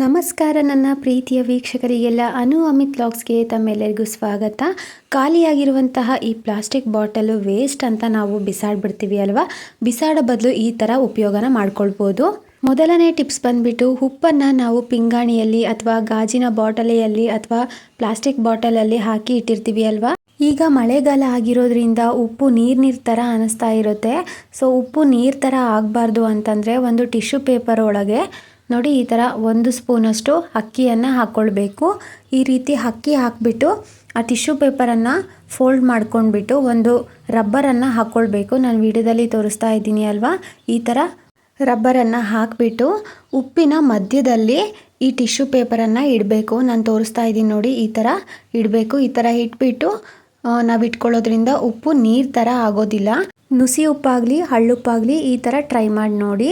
ನಮಸ್ಕಾರ ನನ್ನ ಪ್ರೀತಿಯ ವೀಕ್ಷಕರಿಗೆಲ್ಲ ಅಮಿತ್ ವ್ಲಾಗ್ಸ್ಗೆ ತಮ್ಮೆಲ್ಲರಿಗೂ ಸ್ವಾಗತ. ಖಾಲಿಯಾಗಿರುವಂತಹ ಈ ಪ್ಲಾಸ್ಟಿಕ್ ಬಾಟಲು ವೇಸ್ಟ್ ಅಂತ ನಾವು ಬಿಸಾಡ್ಬಿಡ್ತೀವಿ ಅಲ್ವಾ. ಬಿಸಾಡೋ ಬದಲು ಈ ಥರ ಉಪಯೋಗನ ಮಾಡ್ಕೊಳ್ಬೋದು. ಮೊದಲನೇ ಟಿಪ್ಸ್ ಬಂದ್ಬಿಟ್ಟು ಉಪ್ಪನ್ನು ನಾವು ಪಿಂಗಾಣಿಯಲ್ಲಿ ಅಥವಾ ಗಾಜಿನ ಬಾಟಲಿಯಲ್ಲಿ ಅಥವಾ ಪ್ಲಾಸ್ಟಿಕ್ ಬಾಟಲಲ್ಲಿ ಹಾಕಿ ಇಟ್ಟಿರ್ತೀವಿ ಅಲ್ವಾ. ಈಗ ಮಳೆಗಾಲ ಆಗಿರೋದ್ರಿಂದ ಉಪ್ಪು ನೀರು ಥರ ಅನಿಸ್ತಾ ಇರುತ್ತೆ. ಸೊ ಉಪ್ಪು ನೀರು ಥರ ಆಗಬಾರ್ದು ಅಂತಂದರೆ ಒಂದು ಟಿಶ್ಯೂ ಪೇಪರ್ ಒಳಗೆ ನೋಡಿ ಈ ಥರ 1 ಸ್ಪೂನಷ್ಟು ಅಕ್ಕಿಯನ್ನು ಹಾಕ್ಕೊಳ್ಬೇಕು. ಈ ರೀತಿ ಅಕ್ಕಿ ಹಾಕಿಬಿಟ್ಟು ಆ ಟಿಶ್ಯೂ ಪೇಪರನ್ನು ಫೋಲ್ಡ್ ಮಾಡ್ಕೊಂಡ್ಬಿಟ್ಟು ಒಂದು ರಬ್ಬರನ್ನು ಹಾಕ್ಕೊಳ್ಬೇಕು. ನಾನು ವಿಡಿಯೋದಲ್ಲಿ ತೋರಿಸ್ತಾ ಇದ್ದೀನಿ ಅಲ್ವಾ. ಈ ಥರ ರಬ್ಬರನ್ನು ಹಾಕಿಬಿಟ್ಟು ಉಪ್ಪಿನ ಮಧ್ಯದಲ್ಲಿ ಈ ಟಿಶ್ಯೂ ಪೇಪರನ್ನು ಇಡಬೇಕು. ನಾನು ತೋರಿಸ್ತಾ ಇದ್ದೀನಿ ನೋಡಿ, ಈ ಥರ ಇಡಬೇಕು. ಈ ಥರ ಇಟ್ಬಿಟ್ಟು ನಾವು ಇಟ್ಕೊಳ್ಳೋದ್ರಿಂದ ಉಪ್ಪು ನೀರು ಥರ ಆಗೋದಿಲ್ಲ. ನುಸಿ ಉಪ್ಪಾಗಲಿ ಹಳ್ಳುಪ್ಪಾಗಲಿ ಈ ಥರ ಟ್ರೈ ಮಾಡಿ ನೋಡಿ.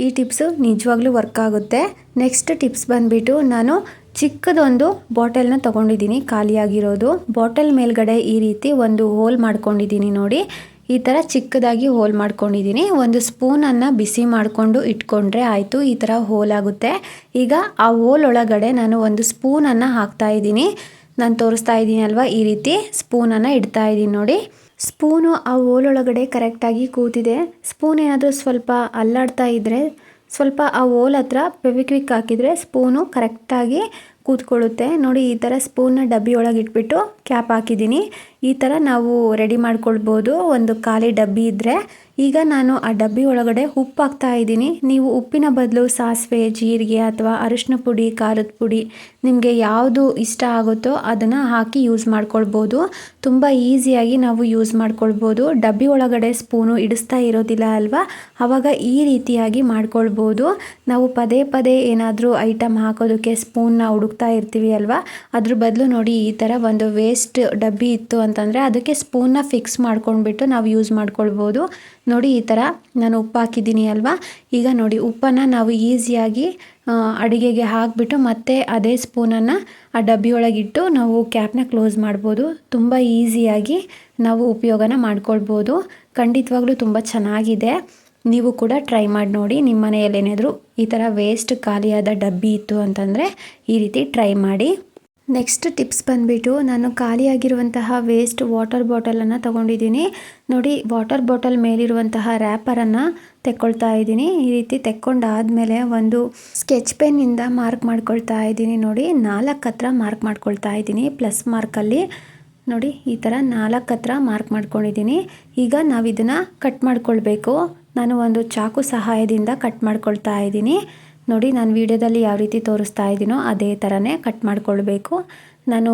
ಈ ಟಿಪ್ಸು ನಿಜವಾಗ್ಲೂ ವರ್ಕ್ ಆಗುತ್ತೆ. ನೆಕ್ಸ್ಟ್ ಟಿಪ್ಸ್ ಬಂದುಬಿಟ್ಟು ನಾನು ಚಿಕ್ಕದೊಂದು ಬಾಟಲ್ನ ತೊಗೊಂಡಿದ್ದೀನಿ, ಖಾಲಿಯಾಗಿರೋದು. ಬಾಟಲ್ ಮೇಲ್ಗಡೆ ಈ ರೀತಿ ಒಂದು ಹೋಲ್ ಮಾಡ್ಕೊಂಡಿದ್ದೀನಿ ನೋಡಿ. ಈ ಥರ ಚಿಕ್ಕದಾಗಿ ಹೋಲ್ ಮಾಡ್ಕೊಂಡಿದ್ದೀನಿ. ಒಂದು ಸ್ಪೂನನ್ನು ಬಿಸಿ ಮಾಡಿಕೊಂಡು ಇಟ್ಕೊಂಡ್ರೆ ಆಯಿತು, ಈ ಥರ ಹೋಲ್ ಆಗುತ್ತೆ. ಈಗ ಆ ಹೋಲ್ ಒಳಗಡೆ ನಾನು ಒಂದು ಸ್ಪೂನನ್ನು ಹಾಕ್ತಾಯಿದ್ದೀನಿ. ನಾನು ತೋರಿಸ್ತಾ ಇದ್ದೀನಿ ಅಲ್ವಾ, ಈ ರೀತಿ ಸ್ಪೂನನ್ನು ಇಡ್ತಾ ಇದ್ದೀನಿ ನೋಡಿ. ಸ್ಪೂನು ಆ ಹೋಲೊಳಗಡೆ ಕರೆಕ್ಟಾಗಿ ಕೂತಿದೆ. ಸ್ಪೂನ್ ಏನಾದರೂ ಸ್ವಲ್ಪ ಅಲ್ಲಾಡ್ತಾ ಇದ್ದರೆ ಸ್ವಲ್ಪ ಆ ಹೋಲ್ ಹತ್ರ ಫೆವಿಕ್ವಿಕ್ ಹಾಕಿದರೆ ಸ್ಪೂನು ಕರೆಕ್ಟಾಗಿ ಕೂತ್ಕೊಳ್ಳುತ್ತೆ ನೋಡಿ. ಈ ಥರ ಸ್ಪೂನ್ನ ಡಬ್ಬಿ ಒಳಗೆ ಇಟ್ಬಿಟ್ಟು ಕ್ಯಾಪ್ ಹಾಕಿದ್ದೀನಿ. ಈ ಥರ ನಾವು ರೆಡಿ ಮಾಡ್ಕೊಳ್ಬೋದು ಒಂದು ಖಾಲಿ ಡಬ್ಬಿ ಇದ್ದರೆ. ಈಗ ನಾನು ಆ ಡಬ್ಬಿ ಒಳಗಡೆ ಉಪ್ಪು ಹಾಕ್ತಾ ಇದ್ದೀನಿ. ನೀವು ಉಪ್ಪಿನ ಬದಲು ಸಾಸಿವೆ, ಜೀರಿಗೆ ಅಥವಾ ಅರಿಶಿನ ಪುಡಿ, ಖಾರದ ಪುಡಿ ನಿಮಗೆ ಯಾವುದು ಇಷ್ಟ ಆಗುತ್ತೋ ಅದನ್ನು ಹಾಕಿ ಯೂಸ್ ಮಾಡ್ಕೊಳ್ಬೋದು. ತುಂಬ ಈಸಿಯಾಗಿ ನಾವು ಯೂಸ್ ಮಾಡ್ಕೊಳ್ಬೋದು. ಡಬ್ಬಿ ಒಳಗಡೆ ಸ್ಪೂನು ಇಡಿಸ್ತಾ ಇರೋದಿಲ್ಲ ಅಲ್ವಾ, ಆವಾಗ ಈ ರೀತಿಯಾಗಿ ಮಾಡ್ಕೊಳ್ಬೋದು. ನಾವು ಪದೇ ಪದೇ ಏನಾದರೂ ಐಟಮ್ ಹಾಕೋದಕ್ಕೆ ಸ್ಪೂನ್ನ ಹುಡುಕ್ತಾ ಇರ್ತೀವಿ ಅಲ್ವಾ, ಅದ್ರ ಬದಲು ನೋಡಿ ಈ ಥರ ಒಂದು ವೇಸ್ಟ್ ಡಬ್ಬಿ ಇತ್ತು ಅಂತಂದರೆ ಅದಕ್ಕೆ ಸ್ಪೂನ್ನ ಫಿಕ್ಸ್ ಮಾಡ್ಕೊಂಡ್ಬಿಟ್ಟು ನಾವು ಯೂಸ್ ಮಾಡ್ಕೊಳ್ಬೋದು. ನೋಡಿ ಈ ಥರ ನಾನು ಉಪ್ಪು ಹಾಕಿದ್ದೀನಿ ಅಲ್ವಾ. ಈಗ ನೋಡಿ ಉಪ್ಪನ್ನು ನಾವು ಈಸಿಯಾಗಿ ಅಡುಗೆಗೆ ಹಾಕಿಬಿಟ್ಟು ಮತ್ತೆ ಅದೇ ಸ್ಪೂನನ್ನು ಆ ಡಬ್ಬಿ ಒಳಗಿಟ್ಟು ನಾವು ಕ್ಯಾಪ್ನ ಕ್ಲೋಸ್ ಮಾಡ್ಬೋದು. ತುಂಬ ಈಸಿಯಾಗಿ ನಾವು ಉಪಯೋಗನ ಮಾಡ್ಕೊಳ್ಬೋದು. ಖಂಡಿತವಾಗ್ಲೂ ತುಂಬ ಚೆನ್ನಾಗಿದೆ. ನೀವು ಕೂಡ ಟ್ರೈ ಮಾಡಿ ನೋಡಿ. ನಿಮ್ಮ ಮನೆಯಲ್ಲಿ ಏನಾದರೂ ಈ ಥರ ವೇಸ್ಟ್ ಖಾಲಿಯಾದ ಡಬ್ಬಿ ಇತ್ತು ಅಂತಂದರೆ ಈ ರೀತಿ ಟ್ರೈ ಮಾಡಿ. ನೆಕ್ಸ್ಟ್ ಟಿಪ್ಸ್ ಬಂದುಬಿಟ್ಟು ನಾನು ಖಾಲಿಯಾಗಿರುವಂತಹ ವೇಸ್ಟ್ ವಾಟರ್ ಬಾಟಲನ್ನು ತೊಗೊಂಡಿದ್ದೀನಿ ನೋಡಿ. ವಾಟರ್ ಬಾಟಲ್ ಮೇಲಿರುವಂತಹ ರ್ಯಾಪರನ್ನು ತೆಕ್ಕೊಳ್ತಾ ಇದ್ದೀನಿ. ಈ ರೀತಿ ತೆಕ್ಕೊಂಡಾದಮೇಲೆ ಒಂದು ಸ್ಕೆಚ್ ಪೆನ್ನಿಂದ ಮಾರ್ಕ್ ಮಾಡ್ಕೊಳ್ತಾ ಇದ್ದೀನಿ ನೋಡಿ. 4 ಹತ್ರ ಮಾರ್ಕ್ ಮಾಡ್ಕೊಳ್ತಾ ಇದ್ದೀನಿ, ಪ್ಲಸ್ ಮಾರ್ಕಲ್ಲಿ ನೋಡಿ. ಈ ಥರ 4 ಹತ್ರ ಮಾರ್ಕ್ ಮಾಡ್ಕೊಂಡಿದ್ದೀನಿ. ಈಗ ನಾವು ಇದನ್ನು ಕಟ್ ಮಾಡ್ಕೊಳ್ಬೇಕು. ನಾನು ಒಂದು ಚಾಕು ಸಹಾಯದಿಂದ ಕಟ್ ಮಾಡ್ಕೊಳ್ತಾ ಇದ್ದೀನಿ ನೋಡಿ. ನಾನು ವಿಡಿಯೋದಲ್ಲಿ ಯಾವ ರೀತಿ ತೋರಿಸ್ತಾ ಇದ್ದೀನೋ ಅದೇ ಥರನೇ ಕಟ್ ಮಾಡ್ಕೊಳ್ಬೇಕು. ನಾನು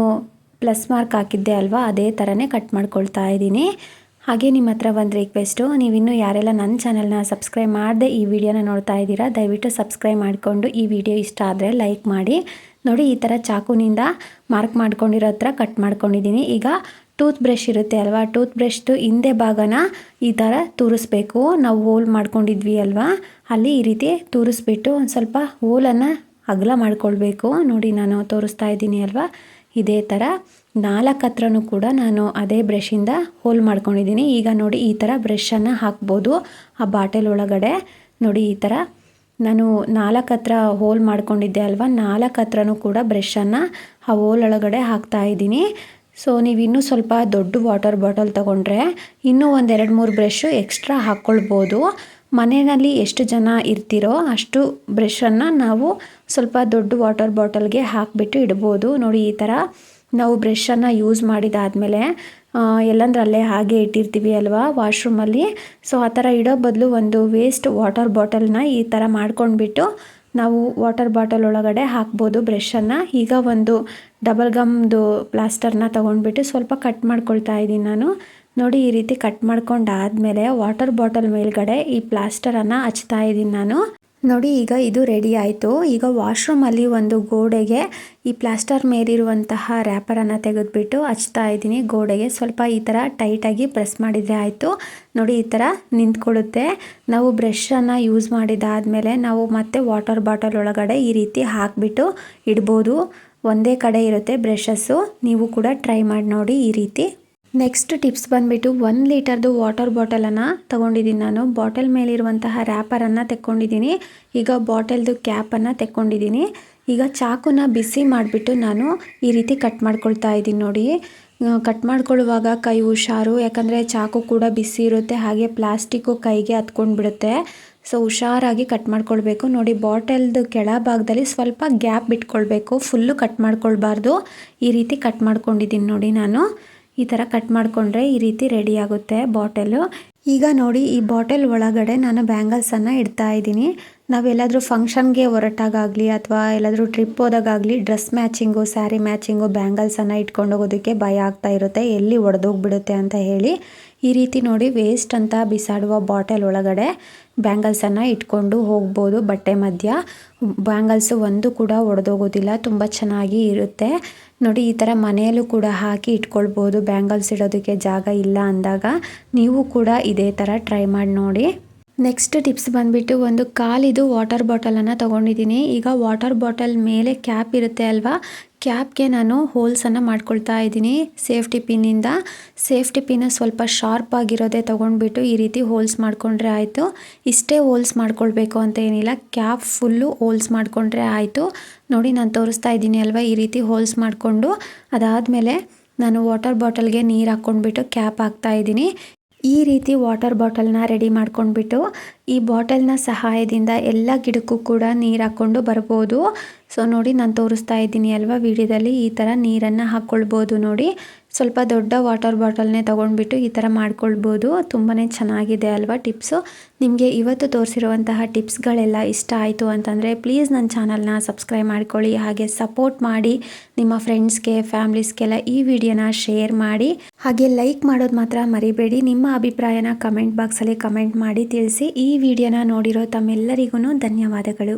ಪ್ಲಸ್ ಮಾರ್ಕ್ ಹಾಕಿದ್ದೆ ಅಲ್ವಾ, ಅದೇ ಥರನೇ ಕಟ್ ಮಾಡ್ಕೊಳ್ತಾ ಇದ್ದೀನಿ. ಹಾಗೆ ನಿಮ್ಮ ಹತ್ರ ಒಂದು ರಿಕ್ವೆಸ್ಟು, ನೀವಿನ್ನೂ ಯಾರೆಲ್ಲ ನನ್ನ ಚಾನಲ್ನ ಸಬ್ಸ್ಕ್ರೈಬ್ ಮಾಡದೆ ಈ ವಿಡಿಯೋನ ನೋಡ್ತಾ ಇದ್ದೀರಾ, ದಯವಿಟ್ಟು ಸಬ್ಸ್ಕ್ರೈಬ್ ಮಾಡಿಕೊಂಡು ಈ ವಿಡಿಯೋ ಇಷ್ಟ ಆದರೆ ಲೈಕ್ ಮಾಡಿ ನೋಡಿ. ಈ ಥರ ಚಾಕುನಿಂದ ಮಾರ್ಕ್ ಮಾಡ್ಕೊಂಡಿರೋ ಹತ್ರ ಕಟ್ ಮಾಡ್ಕೊಂಡಿದ್ದೀನಿ. ಈಗ ಟೂತ್ ಬ್ರಷ್ ಇರುತ್ತೆ ಅಲ್ವಾ, ಟೂತ್ ಬ್ರಷ್ದು ಹಿಂದೆ ಭಾಗನ ಈ ಥರ ತೂರಿಸ್ಬೇಕು. ನಾವು ಹೋಲ್ ಮಾಡ್ಕೊಂಡಿದ್ವಿ ಅಲ್ವಾ, ಅಲ್ಲಿ ಈ ರೀತಿ ತೂರಿಸ್ಬಿಟ್ಟು ಒಂದು ಸ್ವಲ್ಪ ಹೋಲನ್ನು ಅಗಲ ಮಾಡ್ಕೊಳ್ಬೇಕು ನೋಡಿ. ನಾನು ತೋರಿಸ್ತಾ ಇದ್ದೀನಿ ಅಲ್ವಾ, ಇದೇ ಥರ 4 ಹತ್ರನೂ ಕೂಡ ನಾನು ಅದೇ ಬ್ರಷಿಂದ ಹೋಲ್ ಮಾಡ್ಕೊಂಡಿದ್ದೀನಿ. ಈಗ ನೋಡಿ ಈ ಥರ ಬ್ರಷನ್ನು ಹಾಕ್ಬೋದು ಆ ಬಾಟಲ್ ಒಳಗಡೆ ನೋಡಿ. ಈ ಥರ ನಾನು 4 ಹತ್ರ ಹೋಲ್ ಮಾಡ್ಕೊಂಡಿದ್ದೆ ಅಲ್ವಾ, 4 ಹತ್ರನೂ ಕೂಡ ಬ್ರಷನ್ನು ಆ ಹೋಲ್ ಒಳಗಡೆ ಹಾಕ್ತಾಯಿದ್ದೀನಿ. ಸೊ ನೀವು ಇನ್ನೂ ಸ್ವಲ್ಪ ದೊಡ್ಡ ವಾಟರ್ ಬಾಟಲ್ ತೊಗೊಂಡ್ರೆ ಇನ್ನೂ ಒಂದು 2-3 ಬ್ರಷು ಎಕ್ಸ್ಟ್ರಾ ಹಾಕ್ಕೊಳ್ಬೋದು. ಮನೆಯಲ್ಲಿ ಎಷ್ಟು ಜನ ಇರ್ತೀರೋ ಅಷ್ಟು ಬ್ರಷನ್ನು ನಾವು ಸ್ವಲ್ಪ ದೊಡ್ಡ ವಾಟರ್ ಬಾಟಲ್ಗೆ ಹಾಕಿಬಿಟ್ಟು ಇಡ್ಬೋದು ನೋಡಿ. ಈ ಥರ ನಾವು ಬ್ರಷನ್ನು ಯೂಸ್ ಮಾಡಿದಾದಮೇಲೆ ಎಲ್ಲಂದ್ರಲ್ಲೇ ಹಾಗೆ ಇಟ್ಟಿರ್ತೀವಿ ಅಲ್ವಾ ವಾಶ್ರೂಮಲ್ಲಿ. ಸೊ ಆ ಥರ ಇಡೋ ಬದಲು ಒಂದು ವೇಸ್ಟ್ ವಾಟರ್ ಬಾಟಲ್ನ ಈ ಥರ ಮಾಡ್ಕೊಂಡ್ಬಿಟ್ಟು ನಾವು ವಾಟರ್ ಬಾಟಲ್ ಒಳಗಡೆ ಹಾಕ್ಬೋದು ಬ್ರಷನ್ನು. ಈಗ ಒಂದು ಡಬಲ್ ಗಮ್ದು ಪ್ಲಾಸ್ಟರ್ನ ತೊಗೊಂಡ್ಬಿಟ್ಟು ಸ್ವಲ್ಪ ಕಟ್ ಮಾಡ್ಕೊಳ್ತಾ ಇದ್ದೀನಿ ನಾನು ನೋಡಿ. ಈ ರೀತಿ ಕಟ್ ಮಾಡ್ಕೊಂಡಾದಮೇಲೆ ವಾಟರ್ ಬಾಟಲ್ ಮೇಲ್ಗಡೆ ಈ ಪ್ಲಾಸ್ಟರನ್ನು ಹಚ್ತಾ ಇದ್ದೀನಿ ನಾನು ನೋಡಿ. ಈಗ ಇದು ರೆಡಿ ಆಯಿತು. ಈಗ ವಾಶ್ರೂಮಲ್ಲಿ ಒಂದು ಗೋಡೆಗೆ ಈ ಪ್ಲಾಸ್ಟರ್ ಮೇಲಿರುವಂತಹ ರ್ಯಾಪರನ್ನು ತೆಗೆದುಬಿಟ್ಟು ಹಚ್ತಾ ಇದ್ದೀನಿ ಗೋಡೆಗೆ. ಸ್ವಲ್ಪ ಈ ಥರ ಟೈಟಾಗಿ ಪ್ರೆಸ್ ಮಾಡಿದರೆ ಆಯಿತು ನೋಡಿ. ಈ ಥರ ನಿಂತ್ಕೊಳ್ಳುತ್ತೆ. ನಾವು ಬ್ರಷನ್ನು ಯೂಸ್ ಮಾಡಿದಾದಮೇಲೆ ನಾವು ಮತ್ತೆ ವಾಟರ್ ಬಾಟಲ್ ಒಳಗಡೆ ಈ ರೀತಿ ಹಾಕಿಬಿಟ್ಟು ಇಡ್ಬೋದು. ಒಂದೇ ಕಡೆ ಇರುತ್ತೆ ಬ್ರಷಸ್ಸು. ನೀವು ಕೂಡ ಟ್ರೈ ಮಾಡಿ ನೋಡಿ ಈ ರೀತಿ. ನೆಕ್ಸ್ಟ್ ಟಿಪ್ಸ್ ಬಂದುಬಿಟ್ಟು 1 ಲೀಟರ್ದು ವಾಟರ್ ಬಾಟಲನ್ನು ತೊಗೊಂಡಿದ್ದೀನಿ ನಾನು. ಬಾಟಲ್ ಮೇಲಿರುವಂತಹ ರ್ಯಾಪರನ್ನು ತೆಕ್ಕೊಂಡಿದ್ದೀನಿ. ಈಗ ಬಾಟಲ್ದು ಕ್ಯಾಪನ್ನು ತೆಕ್ಕೊಂಡಿದ್ದೀನಿ. ಈಗ ಚಾಕುನ ಬಿಸಿ ಮಾಡಿಬಿಟ್ಟು ನಾನು ಈ ರೀತಿ ಕಟ್ ಮಾಡ್ಕೊಳ್ತಾ ಇದ್ದೀನಿ ನೋಡಿ. ಕಟ್ ಮಾಡ್ಕೊಳ್ಳುವಾಗ ಕೈ ಹುಷಾರು, ಯಾಕಂದರೆ ಚಾಕು ಕೂಡ ಬಿಸಿ ಇರುತ್ತೆ, ಹಾಗೆ ಪ್ಲಾಸ್ಟಿಕ್ಕು ಕೈಗೆ ಹತ್ಕೊಂಡು ಬಿಡುತ್ತೆ. ಸೊ ಹುಷಾರಾಗಿ ಕಟ್ ಮಾಡ್ಕೊಳ್ಬೇಕು ನೋಡಿ. ಬಾಟಲ್ದು ಕೆಳಭಾಗದಲ್ಲಿ ಸ್ವಲ್ಪ ಗ್ಯಾಪ್ ಬಿಟ್ಕೊಳ್ಬೇಕು, ಫುಲ್ಲು ಕಟ್ ಮಾಡ್ಕೊಳ್ಬಾರ್ದು. ಈ ರೀತಿ ಕಟ್ ಮಾಡ್ಕೊಂಡಿದ್ದೀನಿ ನೋಡಿ ನಾನು. ಈ ಥರ ಕಟ್ ಮಾಡಿಕೊಂಡ್ರೆ ಈ ರೀತಿ ರೆಡಿ ಆಗುತ್ತೆ ಬಾಟಲು. ಈಗ ನೋಡಿ, ಈ ಬಾಟಲ್ ಒಳಗಡೆ ನಾನು ಬ್ಯಾಂಗಲ್ಸನ್ನು ಇಡ್ತಾ ಇದ್ದೀನಿ. ನಾವೆಲ್ಲಾದರೂ ಫಂಕ್ಷನ್ಗೆ ಹೊರಟಾಗಲಿ ಅಥವಾ ಎಲ್ಲಾದರೂ ಟ್ರಿಪ್ ಹೋದಾಗಲಿ ಡ್ರೆಸ್ ಮ್ಯಾಚಿಂಗು, ಸ್ಯಾರಿ ಮ್ಯಾಚಿಂಗು ಬ್ಯಾಂಗಲ್ಸನ್ನು ಇಟ್ಕೊಂಡು ಹೋಗೋದಕ್ಕೆ ಭಯ ಆಗ್ತಾ ಇರುತ್ತೆ, ಎಲ್ಲಿ ಒಡೆದೋಗ್ಬಿಡುತ್ತೆ ಅಂತ ಹೇಳಿ. ಈ ರೀತಿ ನೋಡಿ ವೇಸ್ಟ್ ಅಂತ ಬಿಸಾಡುವ ಬಾಟಲ್ ಒಳಗಡೆ ಬ್ಯಾಂಗಲ್ಸನ್ನು ಇಟ್ಕೊಂಡು ಹೋಗ್ಬೋದು. ಬಟ್ಟೆ ಮಧ್ಯ ಬ್ಯಾಂಗಲ್ಸು ಒಂದು ಕೂಡ ಒಡೆದೋಗೋದಿಲ್ಲ, ತುಂಬ ಚೆನ್ನಾಗಿ ಇರುತ್ತೆ ನೋಡಿ. ಈ ಥರ ಮನೆಯಲ್ಲೂ ಕೂಡ ಹಾಕಿ ಇಟ್ಕೊಳ್ಬೋದು, ಬ್ಯಾಂಗಲ್ಸ್ ಇಡೋದಕ್ಕೆ ಜಾಗ ಇಲ್ಲ ಅಂದಾಗ. ನೀವು ಕೂಡ ಇದೇ ಥರ ಟ್ರೈ ಮಾಡಿ ನೋಡಿ. ನೆಕ್ಸ್ಟ್ ಟಿಪ್ಸ್ ಬಂದುಬಿಟ್ಟು ಒಂದು ಕಾಲಿದು ವಾಟರ್ ಬಾಟಲನ್ನು ತೊಗೊಂಡಿದ್ದೀನಿ. ಈಗ ವಾಟರ್ ಬಾಟಲ್ ಮೇಲೆ ಕ್ಯಾಪ್ ಇರುತ್ತೆ ಅಲ್ವಾ, ಕ್ಯಾಪ್ಗೆ ನಾನು ಹೋಲ್ಸನ್ನು ಮಾಡ್ಕೊಳ್ತಾ ಇದ್ದೀನಿ ಸೇಫ್ಟಿ ಪಿನ್ನಿಂದ. ಸೇಫ್ಟಿ ಪಿನ್ನ ಸ್ವಲ್ಪ ಶಾರ್ಪ್ ಆಗಿರೋದೇ ತೊಗೊಂಡ್ಬಿಟ್ಟು ಈ ರೀತಿ ಹೋಲ್ಸ್ ಮಾಡಿಕೊಂಡ್ರೆ ಆಯಿತು. ಇಷ್ಟೇ ಹೋಲ್ಸ್ ಮಾಡ್ಕೊಳ್ಬೇಕು ಅಂತ ಏನಿಲ್ಲ, ಕ್ಯಾಪ್ ಫುಲ್ಲು ಹೋಲ್ಸ್ ಮಾಡಿಕೊಂಡ್ರೆ ಆಯಿತು ನೋಡಿ. ನಾನು ತೋರಿಸ್ತಾ ಇದ್ದೀನಿ ಅಲ್ವಾ, ಈ ರೀತಿ ಹೋಲ್ಸ್ ಮಾಡಿಕೊಂಡು ಅದಾದಮೇಲೆ ನಾನು ವಾಟರ್ ಬಾಟಲ್ಗೆ ನೀರು ಹಾಕ್ಕೊಂಡ್ಬಿಟ್ಟು ಕ್ಯಾಪ್ ಹಾಕ್ತಾ ಇದ್ದೀನಿ. ಈ ರೀತಿ ವಾಟರ್ ಬಾಟಲ್ನ ರೆಡಿ ಮಾಡ್ಕೊಂಡ್ಬಿಟ್ಟು ಈ ಬಾಟಲ್ನ ಸಹಾಯದಿಂದ ಎಲ್ಲ ಗಿಡಕ್ಕೂ ಕೂಡ ನೀರು ಹಾಕ್ಕೊಂಡು ಬರ್ಬೋದು. ಸೊ ನೋಡಿ, ನಾನು ತೋರಿಸ್ತಾ ಇದ್ದೀನಿ ಅಲ್ವಾ ವಿಡಿಯೋದಲ್ಲಿ, ಈ ಥರ ನೀರನ್ನು ಹಾಕ್ಕೊಳ್ಬೋದು ನೋಡಿ. ಸ್ವಲ್ಪ ದೊಡ್ಡ ವಾಟರ್ ಬಾಟಲ್ನೇ ತೊಗೊಂಡ್ಬಿಟ್ಟು ಈ ಥರ ಮಾಡ್ಕೊಳ್ಬೋದು. ತುಂಬಾ ಚೆನ್ನಾಗಿದೆ ಅಲ್ವಾ ಟಿಪ್ಸು. ನಿಮಗೆ ಇವತ್ತು ತೋರಿಸಿರುವಂತಹ ಟಿಪ್ಸ್ಗಳೆಲ್ಲ ಇಷ್ಟ ಆಯಿತು ಅಂತಂದರೆ ಪ್ಲೀಸ್ ನನ್ನ ಚಾನಲ್ನ ಸಬ್ಸ್ಕ್ರೈಬ್ ಮಾಡ್ಕೊಳ್ಳಿ, ಹಾಗೆ ಸಪೋರ್ಟ್ ಮಾಡಿ. ನಿಮ್ಮ ಫ್ರೆಂಡ್ಸ್ಗೆ, ಫ್ಯಾಮ್ಲೀಸ್ಗೆಲ್ಲ ಈ ವಿಡಿಯೋನ ಶೇರ್ ಮಾಡಿ, ಹಾಗೆ ಲೈಕ್ ಮಾಡೋದು ಮಾತ್ರ ಮರಿಬೇಡಿ. ನಿಮ್ಮ ಅಭಿಪ್ರಾಯನ ಕಮೆಂಟ್ ಬಾಕ್ಸಲ್ಲಿ ಕಮೆಂಟ್ ಮಾಡಿ ತಿಳಿಸಿ. ಈ ವಿಡಿಯೋನ ನೋಡಿರೋ ತಮ್ಮೆಲ್ಲರಿಗೂ ಧನ್ಯವಾದಗಳು.